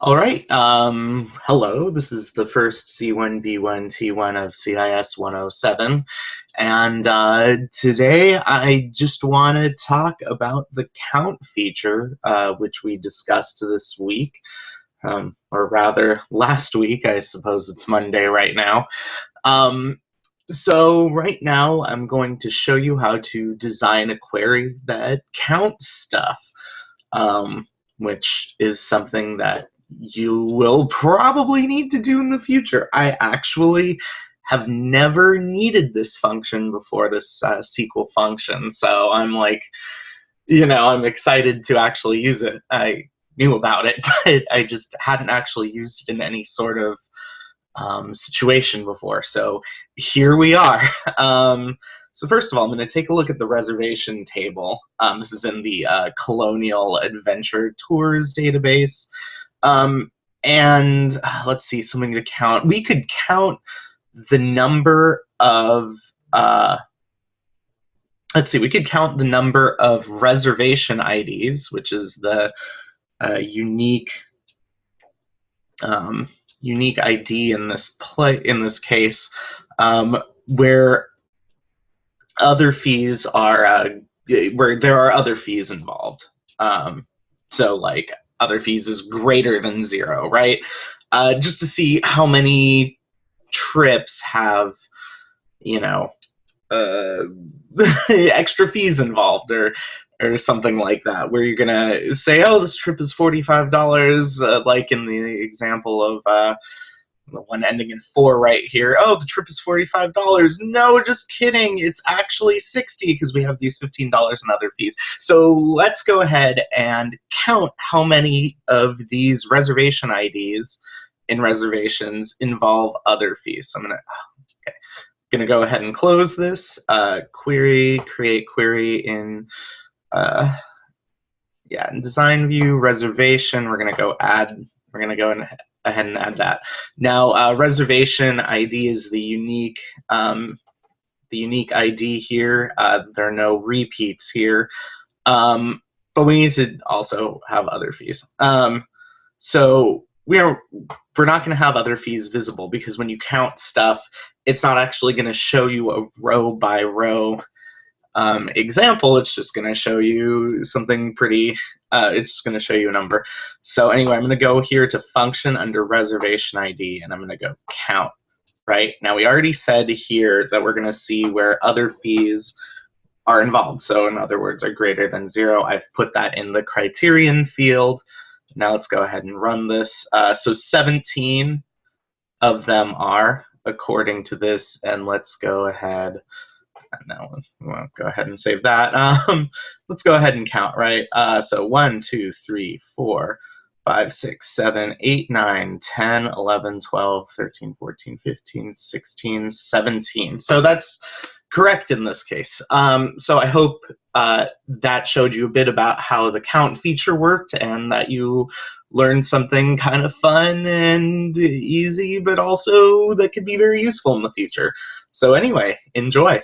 All right. Hello. This is the first C1B1T1 of CIS 107. And today I just want to talk about the count feature, which we discussed this week, or rather last week. I suppose it's Monday right now. So right now I'm going to show you how to design a query that counts stuff, which is something that you will probably need to do in the future. I actually have never needed this function before, this SQL function, so I'm like, I'm excited to actually use it. I knew about it, but I just hadn't actually used it in any sort of situation before. So here we are. So first of all, I'm going to take a look at the reservation table. This is in the Colonial Adventure Tours database. And let's see, something to count. We could count the number of, we could count the number of reservation IDs, which is the unique ID in this case, where other fees are where there are other fees involved. So like other fees is greater than 0, right? Just to see how many trips have, extra fees involved, or something like that, where you're gonna say, oh, this trip is $45, like in the example of the one ending in 4 right here. Oh, the trip is $45. No, just kidding. It's actually $60 because we have these $15 in other fees. So let's go ahead and count how many of these reservation IDs in reservations involve other fees. So I'm gonna go ahead and close this query, create query in in design view, reservation. We're gonna go ahead and add that. Now, reservation ID is the unique ID here. There are no repeats here, but we need to also have other fees. So we're not going to have other fees visible, because when you count stuff, it's not actually going to show you a row by row example. It's just going to show you something pretty, it's just going to show you a number. So anyway, I'm going to go here to function under reservation ID, and I'm going to go count. Right now, we already said here that we're going to see where other fees are involved. So in other words, are greater than 0. I've put that in the criterion field. Now let's go ahead and run this. So 17 of them are, according to this, and let's go ahead. Now we'll go ahead and save that. Let's go ahead and count, right? So 1, 2, 3, 4, 5, 6, 7, 8, 9, 10, 11, 12, 13, 14, 15, 16, 17. So that's correct in this case. So I hope that showed you a bit about how the count feature worked, and that you learned something kind of fun and easy, but also that could be very useful in the future. So anyway, enjoy.